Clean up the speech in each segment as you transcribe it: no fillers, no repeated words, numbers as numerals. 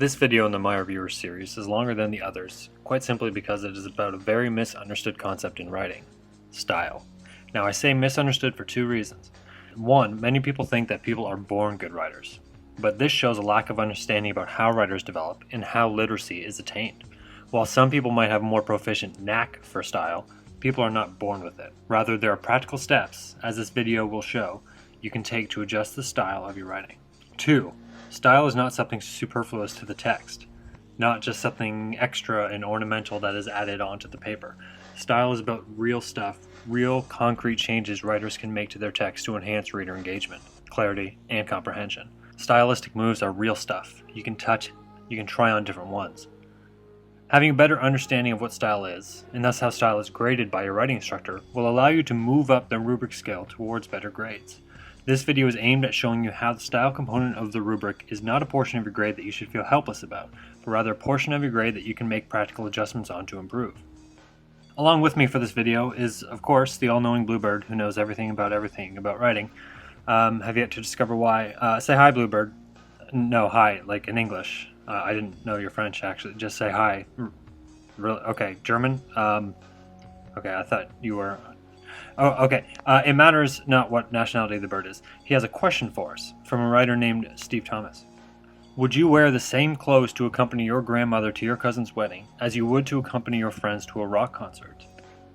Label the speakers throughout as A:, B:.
A: This video in the My Reviewer series is longer than the others, quite simply because it is about a very misunderstood concept in writing: style. Now, I say misunderstood for two reasons. One, many people think that people are born good writers, but this shows a lack of understanding about how writers develop and how literacy is attained. While some people might have a more proficient knack for style, people are not born with it. Rather, there are practical steps, as this video will show, you can take to adjust the style of your writing. 2. Style is not something superfluous to the text, not just something extra and ornamental that is added onto the paper. Style is about real stuff, real concrete changes writers can make to their text to enhance reader engagement, clarity, and comprehension. Stylistic moves are real stuff. You can touch, you can try on different ones. Having a better understanding of what style is, and thus how style is graded by your writing instructor, will allow you to move up the rubric scale towards better grades. This video is aimed at showing you how the style component of the rubric is not a portion of your grade that you should feel helpless about, but rather a portion of your grade that you can make practical adjustments on to improve. Along with me for this video is, of course, the all-knowing Bluebird, who knows everything about writing. Have yet to discover why. Say hi, Bluebird. No, hi, like in English. I didn't know you're French, actually. Just say hi. Really? Okay, German? Okay, I thought you were... Oh, okay. It matters not what nationality the bird is. He has a question for us from a writer named Steve Thomas. Would you wear the same clothes to accompany your grandmother to your cousin's wedding as you would to accompany your friends to a rock concert?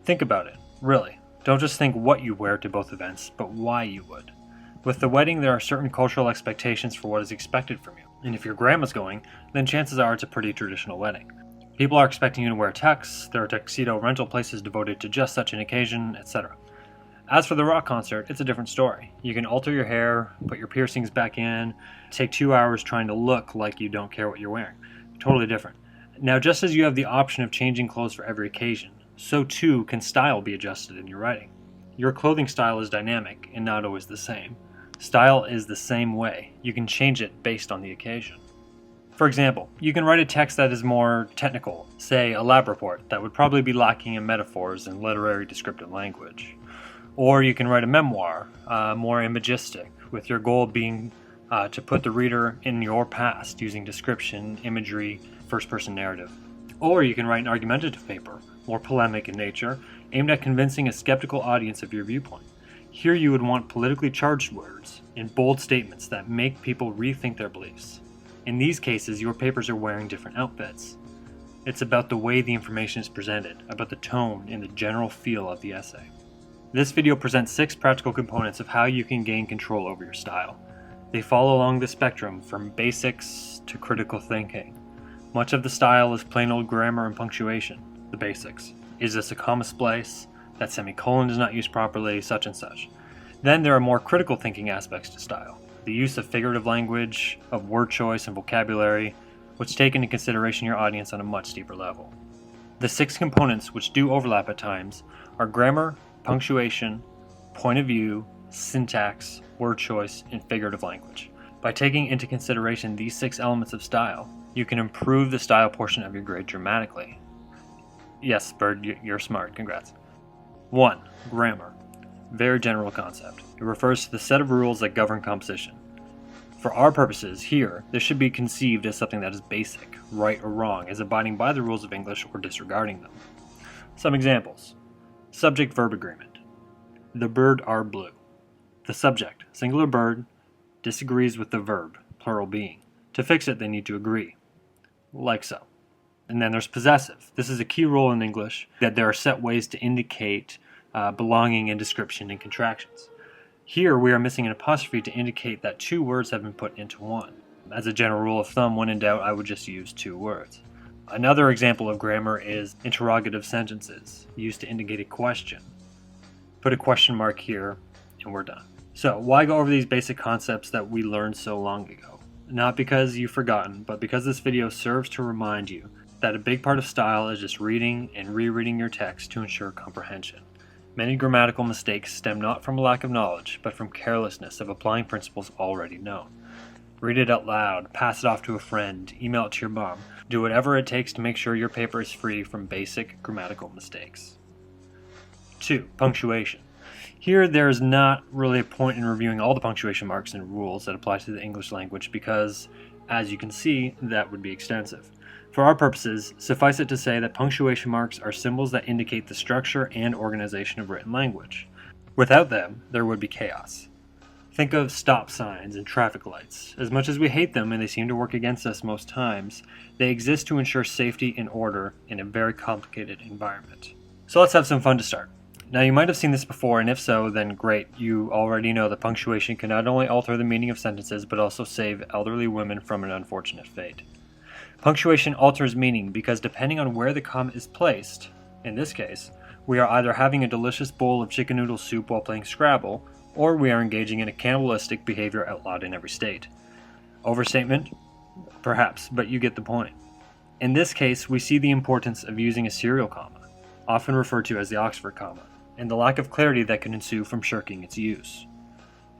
A: Think about it, really. Don't just think what you wear to both events, but why you would. With the wedding, there are certain cultural expectations for what is expected from you. And if your grandma's going, then chances are it's a pretty traditional wedding. People are expecting you to wear tux, there are tuxedo rental places devoted to just such an occasion, etc. As for the rock concert, it's a different story. You can alter your hair, put your piercings back in, take 2 hours trying to look like you don't care what you're wearing. Totally different. Now, just as you have the option of changing clothes for every occasion, so too can style be adjusted in your writing. Your clothing style is dynamic and not always the same. Style is the same way. You can change it based on the occasion. For example, you can write a text that is more technical, say a lab report that would probably be lacking in metaphors and literary descriptive language. Or you can write a memoir, more imagistic, with your goal being to put the reader in your past using description, imagery, first-person narrative. Or you can write an argumentative paper, more polemic in nature, aimed at convincing a skeptical audience of your viewpoint. Here you would want politically charged words and bold statements that make people rethink their beliefs. In these cases, your papers are wearing different outfits. It's about the way the information is presented, about the tone and the general feel of the essay. This video presents 6 practical components of how you can gain control over your style. They fall along the spectrum from basics to critical thinking. Much of the style is plain old grammar and punctuation, the basics. Is this a comma splice? That semicolon is not used properly, such and such. Then there are more critical thinking aspects to style. The use of figurative language, of word choice and vocabulary, which take into consideration your audience on a much deeper level. The 6 components, which do overlap at times, are grammar, punctuation, point of view, syntax, word choice, and figurative language. By taking into consideration these 6 elements of style, you can improve the style portion of your grade dramatically. Yes, Bird, you're smart, congrats. 1. Grammar. Very general concept. It refers to the set of rules that govern composition. For our purposes here, this should be conceived as something that is basic, right or wrong, as abiding by the rules of English or disregarding them. Some examples. Subject-verb agreement. The bird are blue. The subject, singular bird, disagrees with the verb, plural being. To fix it, they need to agree. Like so. And then there's possessive. This is a key rule in English, that there are set ways to indicate belonging in description and contractions. Here we are missing an apostrophe to indicate that 2 words have been put into one. As a general rule of thumb, when in doubt, I would just use 2 words. Another example of grammar is interrogative sentences, used to indicate a question. Put a question mark here, and we're done. So, why go over these basic concepts that we learned so long ago? Not because you've forgotten, but because this video serves to remind you that a big part of style is just reading and rereading your text to ensure comprehension. Many grammatical mistakes stem not from a lack of knowledge, but from carelessness of applying principles already known. Read it out loud, pass it off to a friend, email it to your mom. Do whatever it takes to make sure your paper is free from basic grammatical mistakes. 2. Punctuation. Here there is not really a point in reviewing all the punctuation marks and rules that apply to the English language because As you can see, that would be extensive. For our purposes, suffice it to say that punctuation marks are symbols that indicate the structure and organization of written language. Without them, there would be chaos. Think of stop signs and traffic lights. As much as we hate them and they seem to work against us most times, they exist to ensure safety and order in a very complicated environment. So let's have some fun to start. Now you might have seen this before, and if so, then great. You already know that punctuation can not only alter the meaning of sentences, but also save elderly women from an unfortunate fate. Punctuation alters meaning because depending on where the comma is placed, in this case, we are either having a delicious bowl of chicken noodle soup while playing Scrabble, or we are engaging in a cannibalistic behavior outlawed in every state. Overstatement? Perhaps, but you get the point. In this case, we see the importance of using a serial comma, often referred to as the Oxford comma, and the lack of clarity that can ensue from shirking its use.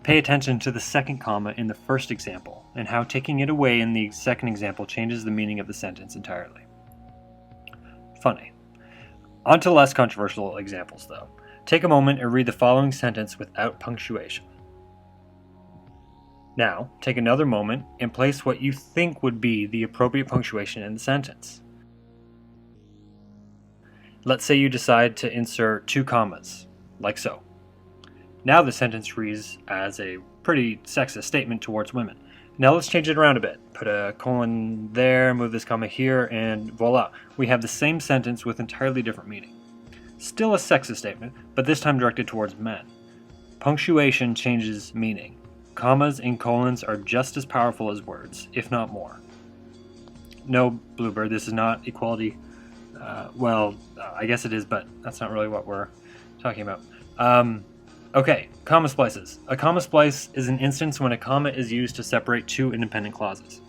A: Pay attention to the second comma in the first example, and how taking it away in the second example changes the meaning of the sentence entirely. Funny. On to less controversial examples, though. Take a moment and read the following sentence without punctuation. Now, take another moment and place what you think would be the appropriate punctuation in the sentence. Let's say you decide to insert 2 commas, like so. Now the sentence reads as a pretty sexist statement towards women. Now let's change it around a bit. Put a colon there, move this comma here, and voila. We have the same sentence with entirely different meaning. Still a sexist statement, but this time directed towards men. Punctuation changes meaning. Commas and colons are just as powerful as words, if not more. No, Bluebird, this is not equality. I guess it is, but that's not really what we're talking about. Okay, comma splices. A comma splice is an instance when a comma is used to separate 2 independent clauses.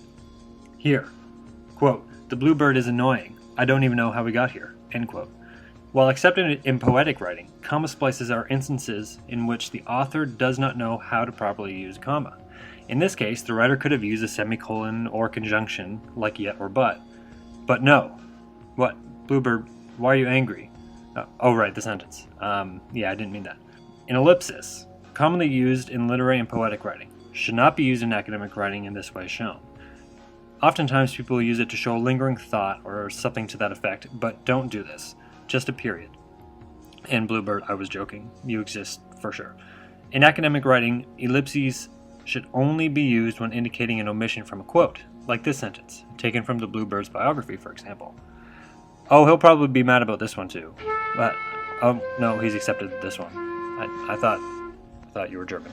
A: Here, quote, "The bluebird is annoying. I don't even know how we got here," end quote. While accepted in poetic writing, comma splices are instances in which the author does not know how to properly use a comma. In this case, the writer could have used a semicolon or conjunction, like yet or but. But no. What? Bluebird, why are you angry? Oh, right, the sentence. Yeah, I didn't mean that. An ellipsis, commonly used in literary and poetic writing, should not be used in academic writing in this way shown. Oftentimes people use it to show a lingering thought or something to that effect, but don't do this. Just a period. And Bluebird, I was joking. You exist for sure. In academic writing, ellipses should only be used when indicating an omission from a quote, like this sentence, taken from the Bluebird's biography, for example. Oh, he'll probably be mad about this one too. But, oh, no, he's accepted this one. I thought you were German.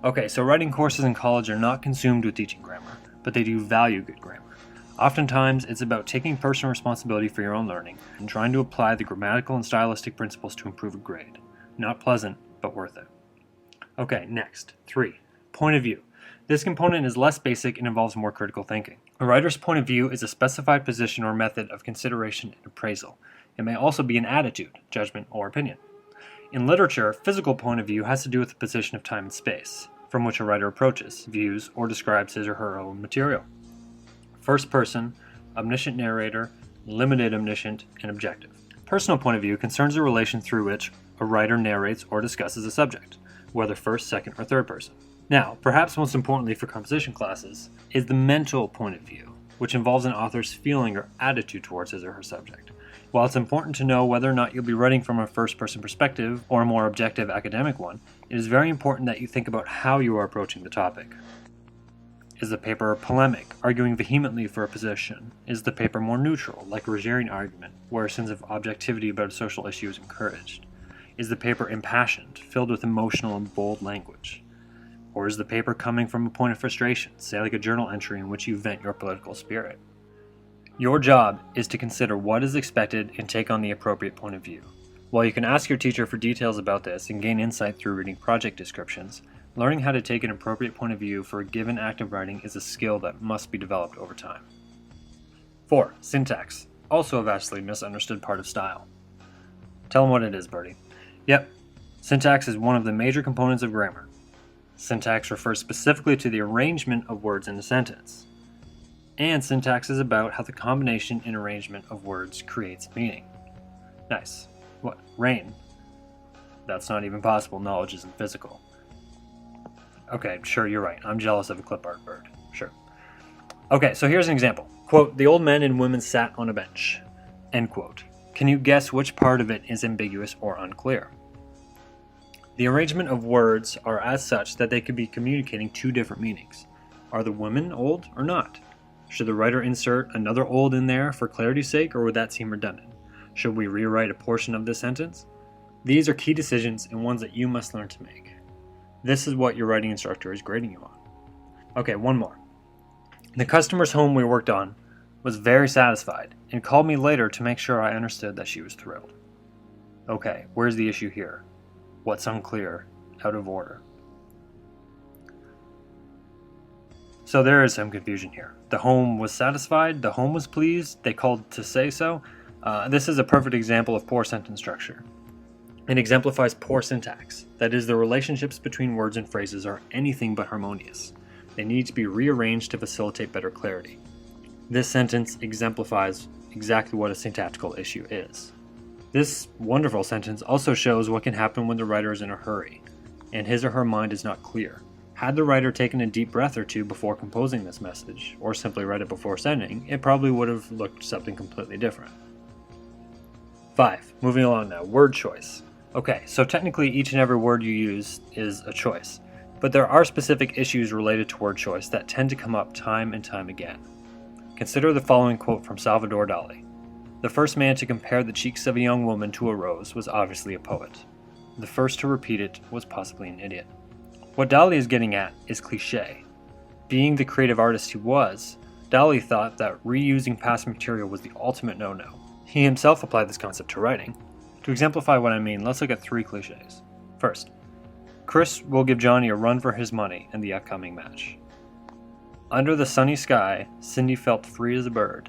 A: Okay, so writing courses in college are not consumed with teaching grammar, but they do value good grammar. Oftentimes, it's about taking personal responsibility for your own learning and trying to apply the grammatical and stylistic principles to improve a grade. Not pleasant, but worth it. Okay, next. 3. Point of view. This component is less basic and involves more critical thinking. A writer's point of view is a specified position or method of consideration and appraisal. It may also be an attitude, judgment, or opinion. In literature, physical point of view has to do with the position of time and space, from which a writer approaches, views, or describes his or her own material. First person, omniscient narrator, limited omniscient, and objective. Personal point of view concerns the relation through which a writer narrates or discusses a subject, whether first, second, or third person. Now, perhaps most importantly for composition classes, is the mental point of view, which involves an author's feeling or attitude towards his or her subject. While it's important to know whether or not you'll be writing from a first-person perspective or a more objective academic one, it is very important that you think about how you are approaching the topic. Is the paper polemic, arguing vehemently for a position? Is the paper more neutral, like a Rogerian argument, where a sense of objectivity about a social issue is encouraged? Is the paper impassioned, filled with emotional and bold language? Or is the paper coming from a point of frustration, say like a journal entry in which you vent your political spirit? Your job is to consider what is expected and take on the appropriate point of view. While you can ask your teacher for details about this and gain insight through reading project descriptions, learning how to take an appropriate point of view for a given act of writing is a skill that must be developed over time. 4. Syntax, also a vastly misunderstood part of style. Tell them what it is, Birdie. Yep, syntax is one of the major components of grammar. Syntax refers specifically to the arrangement of words in a sentence. And syntax is about how the combination and arrangement of words creates meaning. Nice. What? Rain? That's not even possible. Knowledge isn't physical. Okay, sure, you're right. I'm jealous of a clip art bird. Sure. Okay, so here's an example. Quote, "The old men and women sat on a bench." End quote. Can you guess which part of it is ambiguous or unclear? The arrangement of words are as such that they could be communicating two different meanings. Are the women old or not? Should the writer insert another old in there for clarity's sake, or would that seem redundant? Should we rewrite a portion of this sentence? These are key decisions and ones that you must learn to make. This is what your writing instructor is grading you on. Okay, one more. The customer's home we worked on was very satisfied and called me later to make sure I understood that she was thrilled. Okay, where's the issue here? What's unclear? Out of order? So there is some confusion here. The home was satisfied, the home was pleased, they called to say so. This is a perfect example of poor sentence structure. It exemplifies poor syntax. That is, the relationships between words and phrases are anything but harmonious. They need to be rearranged to facilitate better clarity. This sentence exemplifies exactly what a syntactical issue is. This wonderful sentence also shows what can happen when the writer is in a hurry, and his or her mind is not clear. Had the writer taken a deep breath or two before composing this message, or simply read it before sending, it probably would have looked something completely different. 5. Moving along now, word choice. Okay, so technically each and every word you use is a choice, but there are specific issues related to word choice that tend to come up time and time again. Consider the following quote from Salvador Dali. "The first man to compare the cheeks of a young woman to a rose was obviously a poet. The first to repeat it was possibly an idiot." What Dali is getting at is cliché. Being the creative artist he was, Dali thought that reusing past material was the ultimate no-no. He himself applied this concept to writing. To exemplify what I mean, let's look at 3 clichés. First, Chris will give Johnny a run for his money in the upcoming match. Under the sunny sky, Cindy felt free as a bird.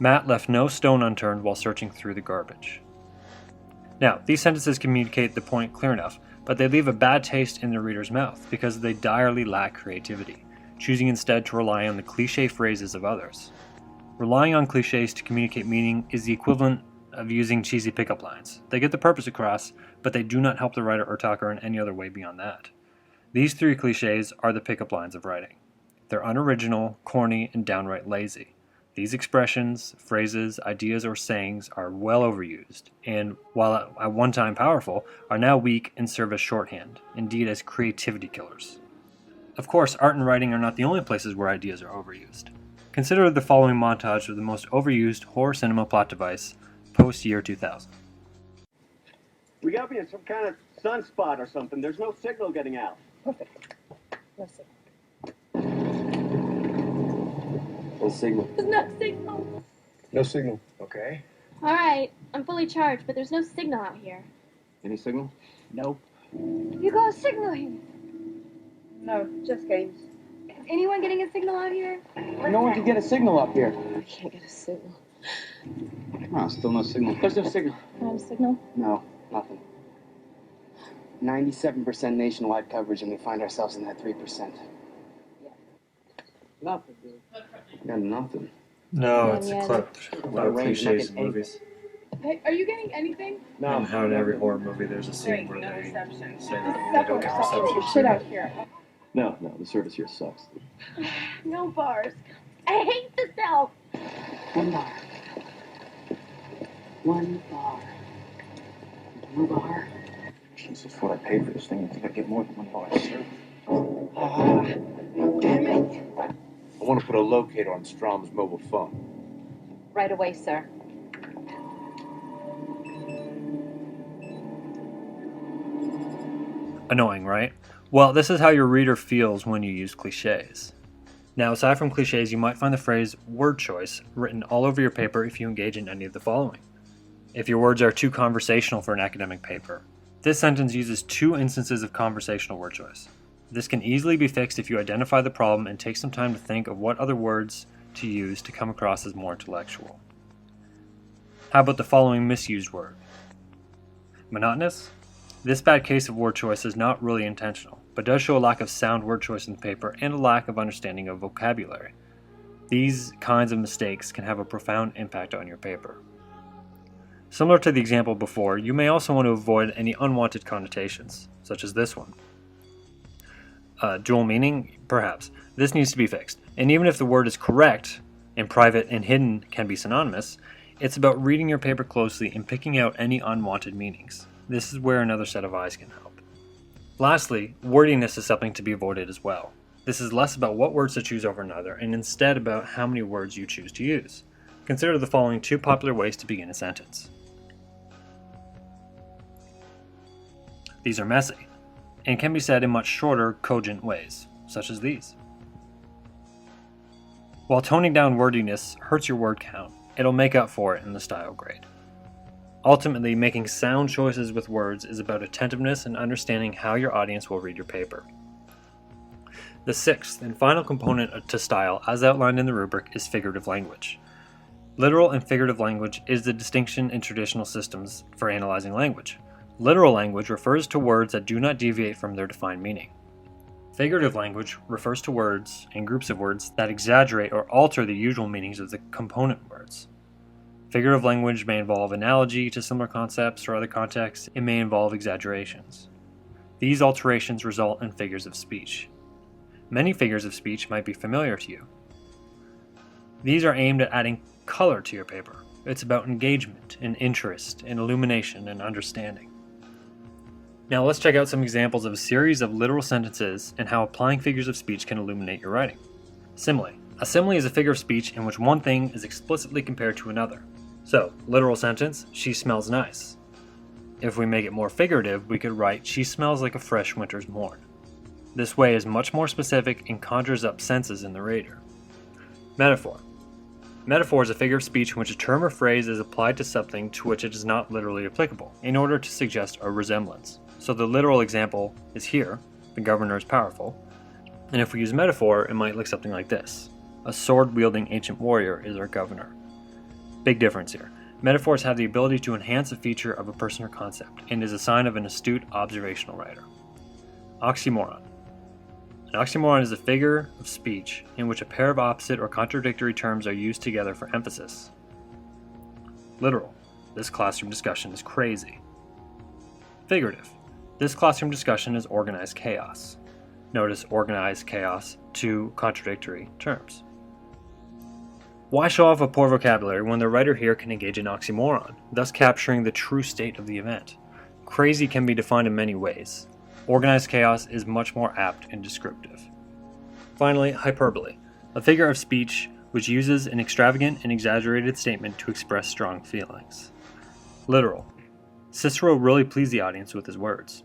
A: Matt left no stone unturned while searching through the garbage. Now, these sentences communicate the point clear enough, but they leave a bad taste in the reader's mouth because they direly lack creativity, choosing instead to rely on the cliché phrases of others. Relying on clichés to communicate meaning is the equivalent of using cheesy pickup lines. They get the purpose across, but they do not help the writer or talker in any other way beyond that. These 3 clichés are the pickup lines of writing. They're unoriginal, corny, and downright lazy. These expressions, phrases, ideas, or sayings are well overused, and while at one time powerful, are now weak and serve as shorthand, indeed as creativity killers. Of course, art and writing are not the only places where ideas are overused. Consider the following montage of the most overused horror cinema plot device post-year 2000.
B: We gotta be in some kind of sunspot or something. There's no signal getting out.
C: Perfect. Listen.
B: No signal.
C: There's no signal.
B: No signal. Okay.
C: All right, I'm fully charged, but there's no signal out here.
B: Any signal? Nope.
C: You got a signal here.
D: No, just games.
C: Is anyone getting a signal out here?
B: No one can get a signal up here.
D: I can't get a signal.
B: No, still no signal. There's no signal.
C: Not a signal?
B: No, nothing. 97% nationwide coverage, and we find ourselves in that 3%. Nothing, dude. Yeah, nothing.
A: No, it's a clip
B: What a
A: about
B: range,
A: cliches
B: not
A: in
B: get
A: movies.
D: Hey, are you getting anything?
A: And how in every horror movie there's a scene where
D: no
A: they
D: reception.
A: say that they don't get reception.
D: Shit out here.
B: No, the service here sucks.
C: No bars. I hate the South.
B: One bar. One bar. One bar. Jesus, what I paid for this thing. I think I get more than 1 bar, sir. Damn it.
E: I want to put a locator on Strom's mobile phone.
D: Right away, sir.
A: Annoying, right? Well, this is how your reader feels when you use cliches. Now, aside from cliches, you might find the phrase word choice written all over your paper if you engage in any of the following. If your words are too conversational for an academic paper, this sentence uses 2 instances of conversational word choice. This can easily be fixed if you identify the problem and take some time to think of what other words to use to come across as more intellectual. How about the following misused word? Monotonous? This bad case of word choice is not really intentional, but does show a lack of sound word choice in the paper and a lack of understanding of vocabulary. These kinds of mistakes can have a profound impact on your paper. Similar to the example before, you may also want to avoid any unwanted connotations, such as this one. Dual meaning? Perhaps. This needs to be fixed. And even if the word is correct, and private and hidden can be synonymous, it's about reading your paper closely and picking out any unwanted meanings. This is where another set of eyes can help. Lastly, wordiness is something to be avoided as well. This is less about what words to choose over another, and instead about how many words you choose to use. Consider the following 2 popular ways to begin a sentence. These are messy, and can be said in much shorter, cogent ways, such as these. While toning down wordiness hurts your word count, it'll make up for it in the style grade. Ultimately, making sound choices with words is about attentiveness and understanding how your audience will read your paper. The 6th and final component to style, as outlined in the rubric, is figurative language. Literal and figurative language is the distinction in traditional systems for analyzing language. Literal language refers to words that do not deviate from their defined meaning. Figurative language refers to words and groups of words that exaggerate or alter the usual meanings of the component words. Figurative language may involve analogy to similar concepts or other contexts. It may involve exaggerations. These alterations result in figures of speech. Many figures of speech might be familiar to you. These are aimed at adding color to your paper. It's about engagement and interest and illumination and understanding. Now let's check out some examples of a series of literal sentences and how applying figures of speech can illuminate your writing. Simile. A simile is a figure of speech in which one thing is explicitly compared to another. So, literal sentence, she smells nice. If we make it more figurative, we could write, she smells like a fresh winter's morn. This way is much more specific and conjures up senses in the reader. Metaphor. Metaphor is a figure of speech in which a term or phrase is applied to something to which it is not literally applicable, in order to suggest a resemblance. So the literal example is here, the governor is powerful, and if we use metaphor, it might look something like this. A sword-wielding ancient warrior is our governor. Big difference here. Metaphors have the ability to enhance a feature of a person or concept, and is a sign of an astute observational writer. Oxymoron. An oxymoron is a figure of speech in which a pair of opposite or contradictory terms are used together for emphasis. Literal. This classroom discussion is crazy. Figurative. This classroom discussion is organized chaos. Notice organized chaos, 2 contradictory terms. Why show off a poor vocabulary when the writer here can engage in oxymoron, thus capturing the true state of the event? Crazy can be defined in many ways. Organized chaos is much more apt and descriptive. Finally, hyperbole, a figure of speech which uses an extravagant and exaggerated statement to express strong feelings. Literal. Cicero really pleased the audience with his words.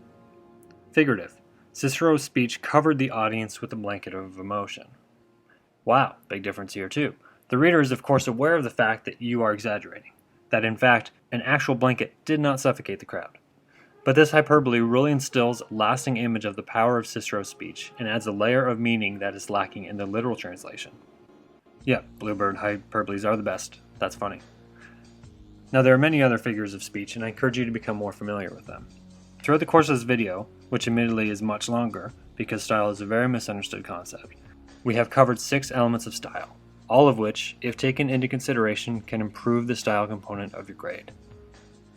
A: Figurative. Cicero's speech covered the audience with a blanket of emotion. Wow, big difference here too. The reader is of course aware of the fact that you are exaggerating, that in fact an actual blanket did not suffocate the crowd. But this hyperbole really instills a lasting image of the power of Cicero's speech and adds a layer of meaning that is lacking in the literal translation. Yeah, Bluebird, hyperboles are the best. That's funny. Now there are many other figures of speech and I encourage you to become more familiar with them. Throughout the course of this video, which admittedly is much longer because style is a very misunderstood concept, we have covered 6 elements of style, all of which, if taken into consideration, can improve the style component of your grade.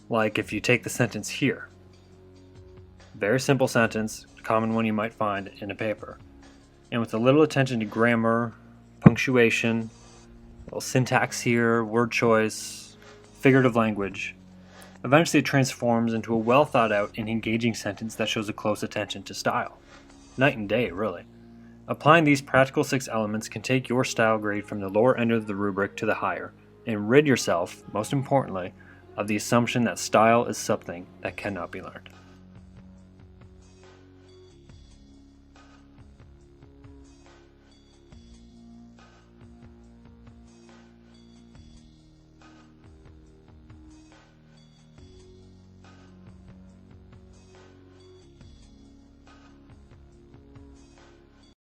A: Like if you take the sentence here. Very simple sentence, a common one you might find in a paper. And with a little attention to grammar, punctuation, a little syntax here, word choice, figurative language, eventually it transforms into a well thought out and engaging sentence that shows a close attention to style. Night and day, really. Applying these practical 6 elements can take your style grade from the lower end of the rubric to the higher, and rid yourself, most importantly, of the assumption that style is something that cannot be learned.